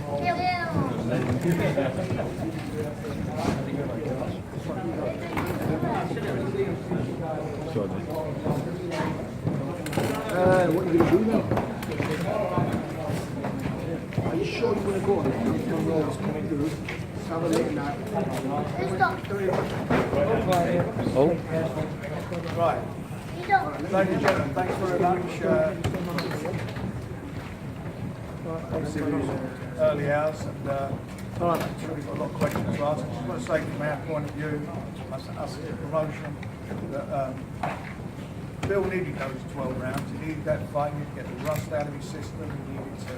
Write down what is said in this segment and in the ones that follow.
What are you going to do then? Are you sure you want to go on it? Munroe is coming through. Have a look at that. Oh. Right. Ladies and gentlemen, thanks very much. Obviously, it was early hours, and I'm sure we've got a lot of questions to ask. I just want to say, from our point of view, us as a promotion, that Bill needed those 12 rounds. He needed that fight. He needed to get the rust out of his system. He needed to.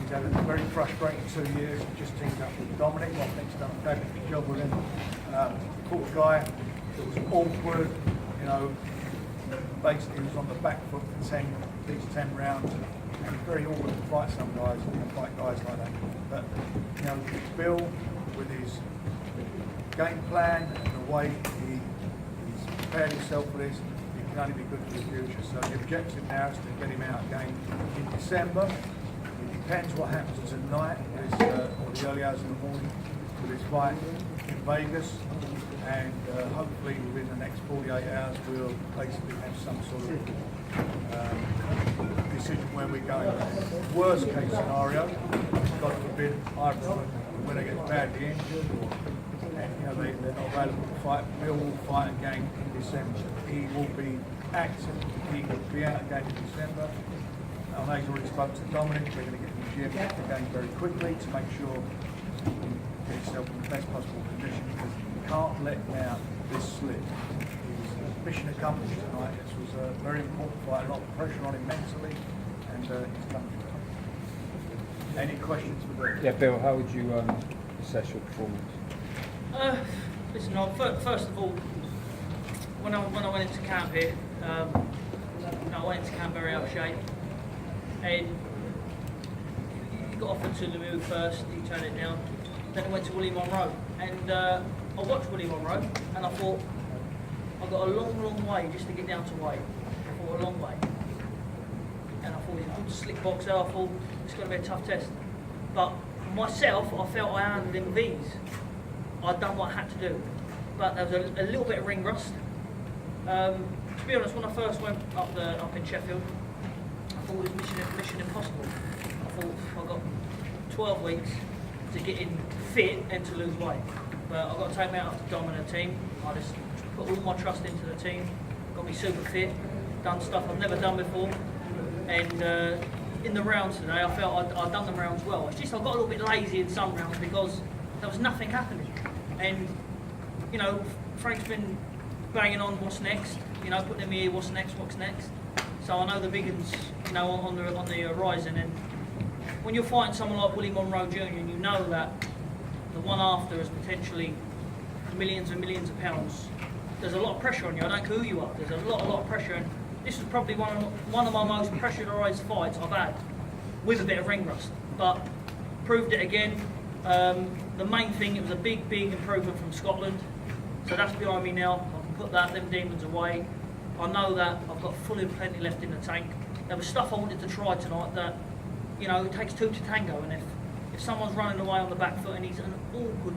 He's had a very frustrating 2 years. He just teamed up with Dominic. I think he's done a fabulous job with him. Caught a guy that was awkward, you know. Basically, he was on the back foot for these 10 rounds. And it's very awkward to fight some guys, fight guys like that. But, you know, Bill, with his game plan and the way he's prepared himself for this, it can only be good for the future. So the objective now is to get him out again in December. It depends what happens tonight, or the early hours in the morning, with his fight in Vegas. And hopefully within the next 48 hours we'll basically have some sort of decision where we're going. Worst case scenario, God forbid, either the winner gets badly injured and you know, they're not available to fight. Bill will fight again in December. He will be active, he will be out again in December. I know he's already spoken to Dominic. We're going to get in the gym again very quickly to make sure you can get yourself in the best possible condition, because can't let now this slip. His mission accomplished tonight. This was a very important fight, a lot of pressure on him mentally, and he's come through. Any questions for Bill? Yeah, Bill, how would you assess your performance? Listen, first of all, when I went into camp here, I went into camp very out of shape, and he got offered to Amir first. He turned it down. Then I went to Munroe, and I watched Munroe, and I thought, I've got a long way just to get down to weight. I thought, a long way. And I thought, he's a good slick boxer. I thought, it's going to be a tough test. But myself, I felt I handled him with ease. I'd done what I had to do. But there was a little bit of ring rust. To be honest, when I first went up in Sheffield, I thought it was mission impossible. I thought, I've got 12 weeks to get in fit and to lose weight. But I've got to take me out of the dominant team. I just put all my trust into the team, got me super fit, done stuff I've never done before. And in the rounds today, I felt I'd done the rounds well. It's just I got a little bit lazy in some rounds because there was nothing happening. And, you know, Frank's been banging on what's next, you know, putting in my ear what's next. So I know the big ones, you know, on the horizon. And when you're fighting someone like Munroe Jr. and you know that the one after is potentially millions and millions of pounds, there's a lot of pressure on you. I don't care who you are. There's a lot of pressure, and this is probably one of my most pressurised fights I've had, with a bit of ring rust. But proved it again. The main thing, it was a big improvement from Scotland. So that's behind me now. I can put them demons away. I know that I've got full and plenty left in the tank. There was stuff I wanted to try tonight that, you know, it takes two to tango, and if someone's running away on the back foot and he's an awkward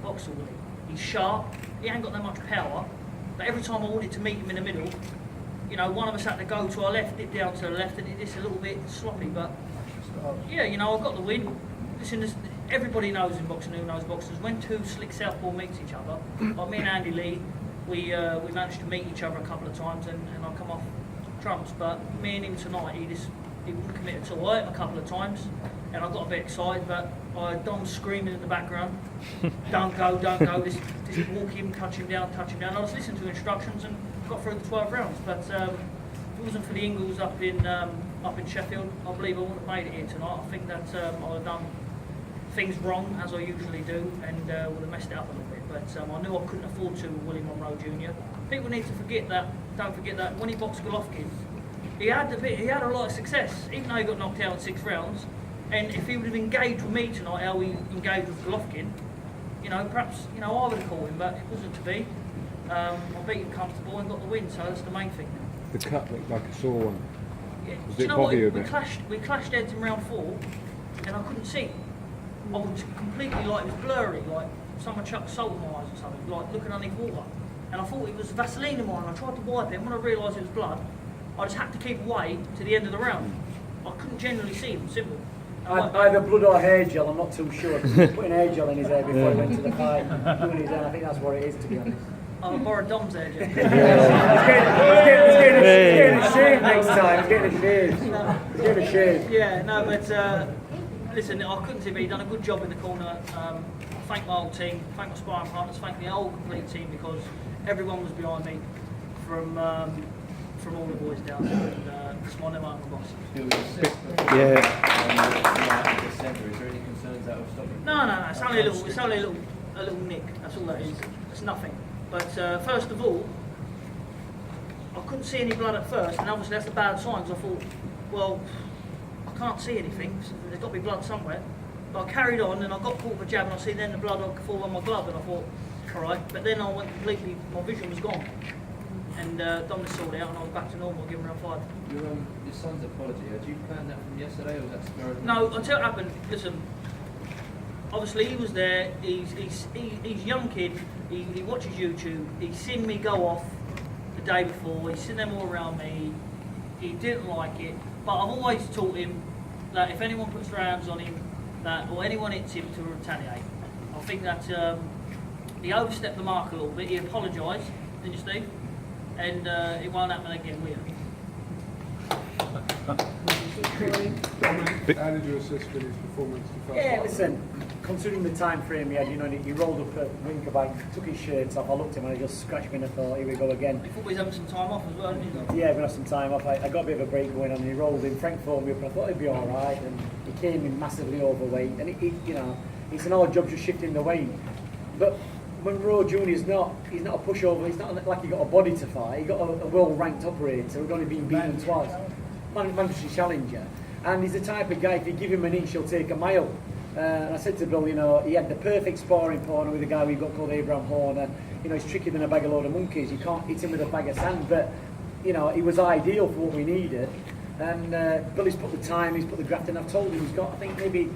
boxer, really. He's sharp, he ain't got that much power, but every time I wanted to meet him in the middle, you know, one of us had to go to our left, dip down to the left, and it's a little bit sloppy, but yeah, you know, I've got the win. Listen, everybody knows in boxing, who knows boxers, when two slick southpaw meets each other, like me and Andy Lee, we managed to meet each other a couple of times, and I come off trumps, but me and him tonight, he wouldn't commit at all. I hit him a couple of times, and I got a bit excited, but I had Dom screaming in the background, don't go, this walk him, touch him down. I was listening to instructions and got through the 12 rounds, but if it wasn't for the Ingles up in Sheffield, I believe I wouldn't have made it here tonight. I think that I would have done things wrong, as I usually do, and would have messed it up a little bit, but I knew I couldn't afford to with Munroe Jr. People need to don't forget that when he boxed Golovkin, he had a lot of success, even though he got knocked out in 6 rounds. And if he would have engaged with me tonight, how he engaged with Golovkin, you know, perhaps, you know, I would have caught him, but it wasn't to be. I beat him comfortable and got the win, so that's the main thing. The cut looked like a sore one. Yeah. Was Do you it know what? bobby a We bit? clashed heads in round 4, and I couldn't see. I was completely like, it was blurry, like someone chucked salt in my eyes or something, like looking underneath water. And I thought it was Vaseline in mine, and I tried to wipe it, and when I realised it was blood, I just had to keep away to the end of the round. I couldn't generally see him, simple. Either blood or hair gel, I'm not too sure, because he was putting hair gel in his hair before he went to the fight, doing his hair. I think that's what it is, to be honest. I borrowed Dom's hair gel. He's getting a shave next time. He's getting a shave. He's getting a shave. Yeah, no, but listen, I couldn't see, but he done a good job in the corner. I thank my whole team, thank my sparring partners, thank the whole complete team, because everyone was behind me, from all the boys down there, and it's my name, my boss. Yeah. Is there any concerns that will stop you? No, it's only a little nick. That's all that is. It's nothing. But first of all, I couldn't see any blood at first, and obviously that's a bad sign. Because I thought, well, I can't see anything. So there's got to be blood somewhere. But I carried on, and I got caught with a jab, and I see then the blood fall on my glove, and I thought, all right. But then I went completely. My vision was gone. And Dominic sorted it out, and I was back to normal, giving round 5. Your son's apology, had you planned that from yesterday, or was that spur of the No, I'll tell you what happened. Listen, obviously he was there. He's a young kid. He watches YouTube. He's seen me go off the day before. He's seen them all around me. He didn't like it, but I've always taught him that if anyone puts their hands on him, or anyone hits him, to retaliate. I think that he overstepped the mark a little bit. He apologised, didn't you, Steve? And it won't happen again, will you? How did you assist with his performance? Yeah, listen, considering the time frame he had, he rolled up at Winkerbike, took his shirts off, I looked at him and I just scratched me and I thought, here we go again. He thought he was having some time off as well, didn't he? Yeah, we're going to have some time off. I got a bit of a break going on, and he rolled in. Frank phoned me up and I thought he'd be alright, and he came in massively overweight, and it's an odd job just shifting the weight. But Munroe Jr. he's not a pushover. He's not like he got a body to fight. He got a well-ranked operator who'd only been beaten twice, mandatory challenger, and he's the type of guy, if you give him an inch, he'll take a mile. And I said to Bill, he had the perfect sparring partner with a guy we've got called Abraham Horner. He's trickier than a bag of load of monkeys. You can't hit him with a bag of sand, but he was ideal for what we needed. And Billy's put the time, he's put the graft in. I've told him he's got, I think, maybe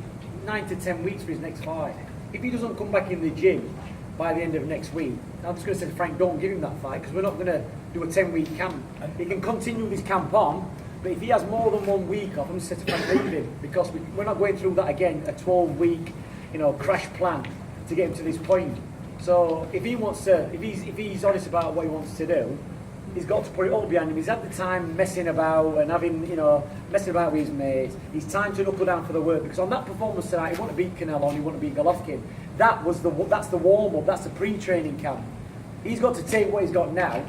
9 to 10 weeks for his next fight. If he doesn't come back in the gym by the end of next week, I'm just going to say to Frank, don't give him that fight, because we're not going to do a 10-week camp. He can continue this camp on, but if he has more than 1 week off, I'm going to say to Frank, leave him, because we're not going through that again, a 12-week, crash plan to get him to this point. So if he wants to, if he's honest about what he wants to do, he's got to put it all behind him. He's had the time messing about and messing about with his mates. He's time to knuckle down for the work, because on that performance tonight, he wanted to beat Canelo and he wanted to beat Golovkin. That's the warm-up, that's the pre-training camp. He's got to take what he's got now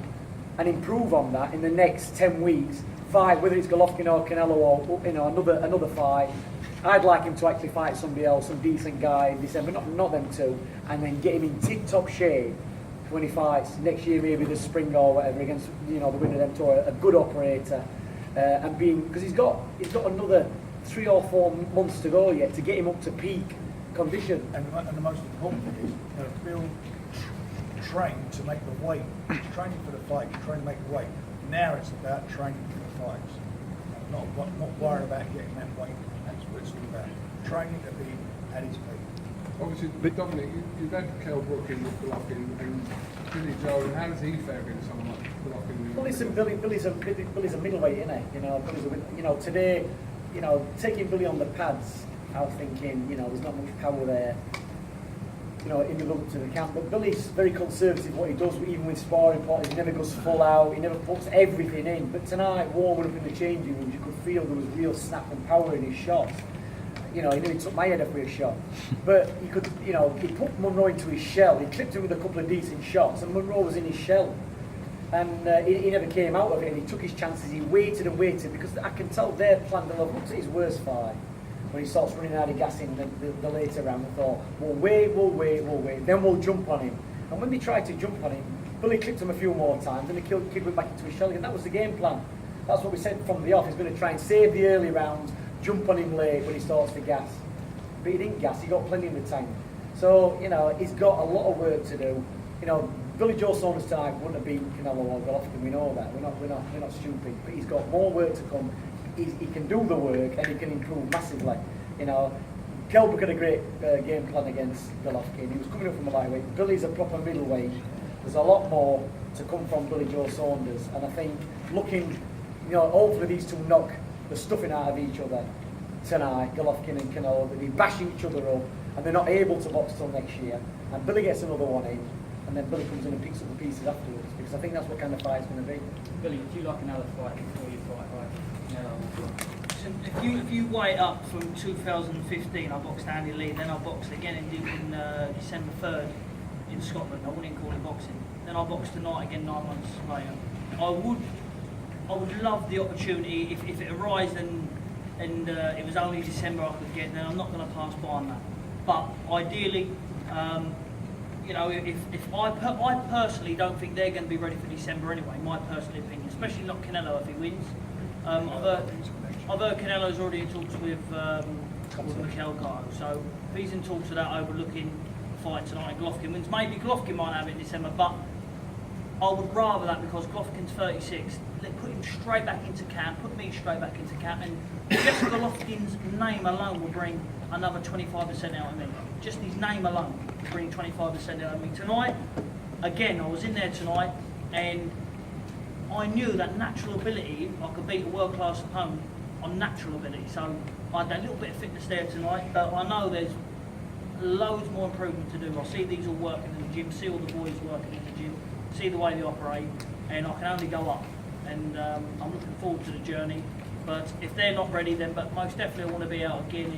and improve on that in the next 10 weeks, fight, whether it's Golovkin or Canelo or another fight. I'd like him to actually fight somebody else, some decent guy in December, not them two, and then get him in tip-top shape when he fights next year, maybe the spring or whatever, against the winner of them tour, a good operator, and because he's got another 3 or 4 months to go yet to get him up to peak condition. And the most important thing is, Bill trained to make the weight, training for the fight, training to make the weight. Now it's about training for the fights. Not worrying about getting that weight. That's what it's all about. Training to be at his peak. Obviously, Dominic, you've had Kell Brook in with Golovkin and Billy Joe. How does he fare against someone like Golovkin? Well, listen, Billy's a middleweight, isn't he? Today, taking Billy on the pads, I was thinking, there's not much power there, in the look to the camp. But Billy's very conservative what he does, even with sparring partners. He never goes full out, he never puts everything in. But tonight, warming up in the changing rooms, you could feel there was real snap and power in his shots. He nearly took my head off with a shot. But he could, he put Munroe into his shell. He clipped him with a couple of decent shots, and Munroe was in his shell. And he never came out of it, and he took his chances. He waited and waited, because I can tell their plan. They'll have looked at his worst fight when he starts running out of gas in the later round. They thought, we'll wait, then we'll jump on him. And when they tried to jump on him, Billy clipped him a few more times, and the kid went back into his shell again. That was the game plan. That's what we said from the off. He's going to try and save the early rounds, jump on him late when he starts to gas. But he didn't gas, he got plenty in the tank. So, he's got a lot of work to do. Billy Joe Saunders tonight wouldn't have beaten Canelo or Golovkin, we know that. We're not stupid. But he's got more work to come. He can do the work and he can improve massively. Kelbrook had a great game plan against Golovkin. He was coming up from a lightweight. Billy's a proper middleweight. There's a lot more to come from Billy Joe Saunders, and I think looking, hopefully these two knock the stuffing out of each other tonight, Golovkin and Canelo. They bash each other up, and they're not able to box till next year. And Billy gets another one in, and then Billy comes in and picks up the pieces afterwards, because I think that's what kind of fight it's going to be. Billy, would you like another fight before you fight, right? If you weigh up from 2015, I boxed Andy Lee, then I boxed again in December 3rd in Scotland. I wouldn't call it boxing. Then I boxed tonight again 9 months later. I would love the opportunity if it arose and it was only December I could get. Then I'm not going to pass by on that. But ideally, if I personally don't think they're going to be ready for December anyway. My personal opinion, especially not Canelo if he wins. I've heard Canelo's already in talks with Mikel Carter, so if he's in talks of that overlooking the fight tonight and Golovkin wins, maybe Golovkin might have it in December, but I would rather that because Golovkin's 36, let put him straight back into camp, put me straight back into camp, and just Golovkin's name alone will bring another 25% out of me. Just his name alone will bring 25% out of me. Tonight, again, I was in there tonight, and I knew that natural ability, I could beat a world-class opponent on natural ability. So I had a little bit of fitness there tonight, but I know there's loads more improvement to do. I see these all working in the gym, see all the boys working in the gym, see the way they operate, and I can only go up. And I'm looking forward to the journey. But if they're not ready, then most definitely I want to be out again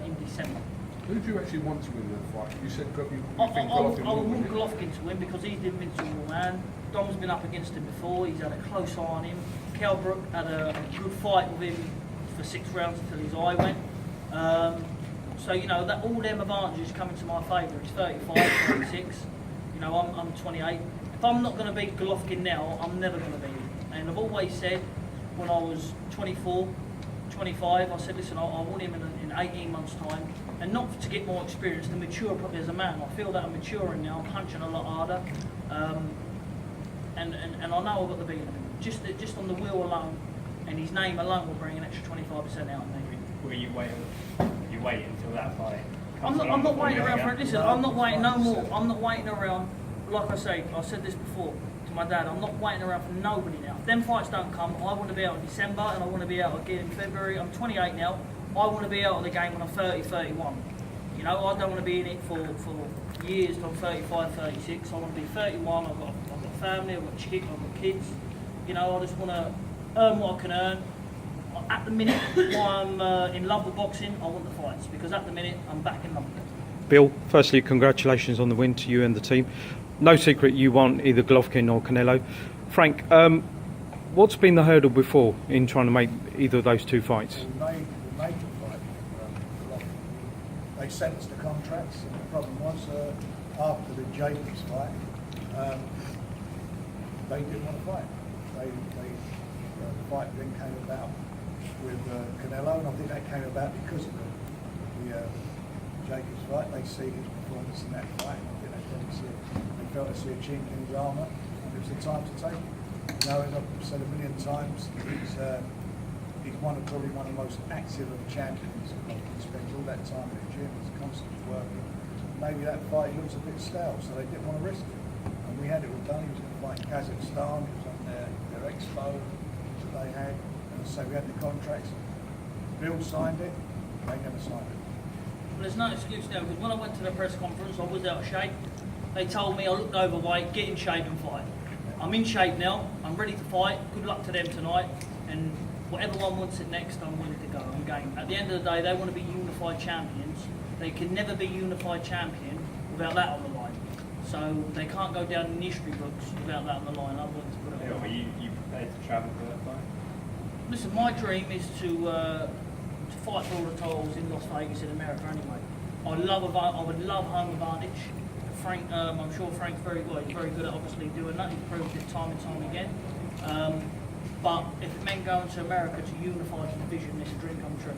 in December. Who do you actually want to win that fight? You said you I think would Golovkin will win want it. Golovkin to win because he's the invincible man. Dom's been up against him before. He's had a close eye on him. Kelbrook had a good fight with him for 6 rounds until his eye went. So that all them advantages come into my favour. He's 35, 36. I'm 28. If I'm not going to beat Golovkin now, I'm never going to beat him. And I've always said, when I was 24, 25, I said, listen, I want him in 18 months' time. And not to get more experience, to mature probably as a man. I feel that I'm maturing now. I'm punching a lot harder. And I know I've got the beat of him. Just on the will alone, and his name alone will bring an extra 25% out of me. Will you wait until that fight? I'm not waiting around for it. Listen, I'm not waiting no more. I'm not waiting around. Like I said this before to my dad. I'm not waiting around for nobody now. If them fights don't come, I want to be out in December, and I want to be out again in February. I'm 28 now. I want to be out of the game when I'm 30, 31. I don't want to be in it for years till I'm 35, 36. I want to be 31. I've got a family. I've got kids. I just want to earn what I can earn. At the minute, while I'm in love with boxing, I want the fights because at the minute I'm back in love with it. Bill, firstly, congratulations on the win to you and the team. No secret you want either Golovkin or Canelo. Frank, what's been the hurdle before in trying to make either of those two fights? We made the fight. They sent us the contracts, and the problem was after the Jacobs fight, they didn't want to fight. The fight then came about with Canelo, and I think that came about because of the Jacobs fight. They see his performance in that fight, and I think they felt to see a chink in his armour, and it was the time to take it. As I've said a million times, he's probably one of the most active of champions. He spends all that time in the gym, he's constantly working. Maybe that fight looks a bit stale, so they didn't want to risk it. And we had it all done. He was going to fight in Kazakhstan, it was on their expo that they had. And so we had the contracts. Bill signed it, they never signed it. Well, there's no excuse now because when I went to the press conference, I was out of shape. They told me I looked overweight, get in shape and fight. I'm in shape now, I'm ready to fight. Good luck to them tonight. And whatever one wants it next, I'm willing to go. I'm game. At the end of the day, they want to be unified champions. They can never be unified champion without that on the line. So they can't go down in the history books without that on the line. I'm willing to put it on. Are you prepared to travel for that fight? Listen, my dream is to fight for all the titles in Las Vegas in America anyway. I would love home advantage. Frank, I'm sure Frank's he's very good at obviously doing that. He's proved it time and time again. But if it meant going to America to unify the division, it's a dream come true.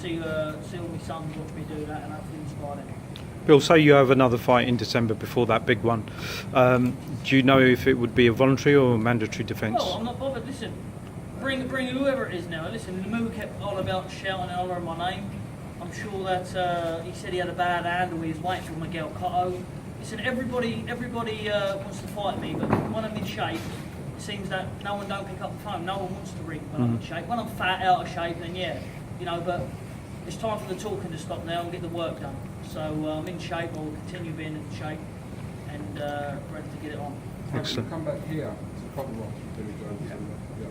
See all my sons watch me do that and hopefully inspire them. Bill, say you have another fight in December before that big one. Do you know if it would be a voluntary or a mandatory defence? Well, I'm not bothered. Listen, bring whoever it is now. Listen, the movie kept all about shouting and hollering my name. I'm sure that he said he had a bad hand or he was waiting for Miguel Cotto. Listen, everybody wants to fight me, but when I'm in shape, it seems that no one don't pick up the phone. No one wants to ring when I'm in shape. When I'm fat, out of shape, then yeah, you know. But it's time for the talking to stop now and get the work done. So I'm in shape. I will continue being in shape and ready to get it on. Excellent. Come back here to proper watch Billy Jones. Yeah.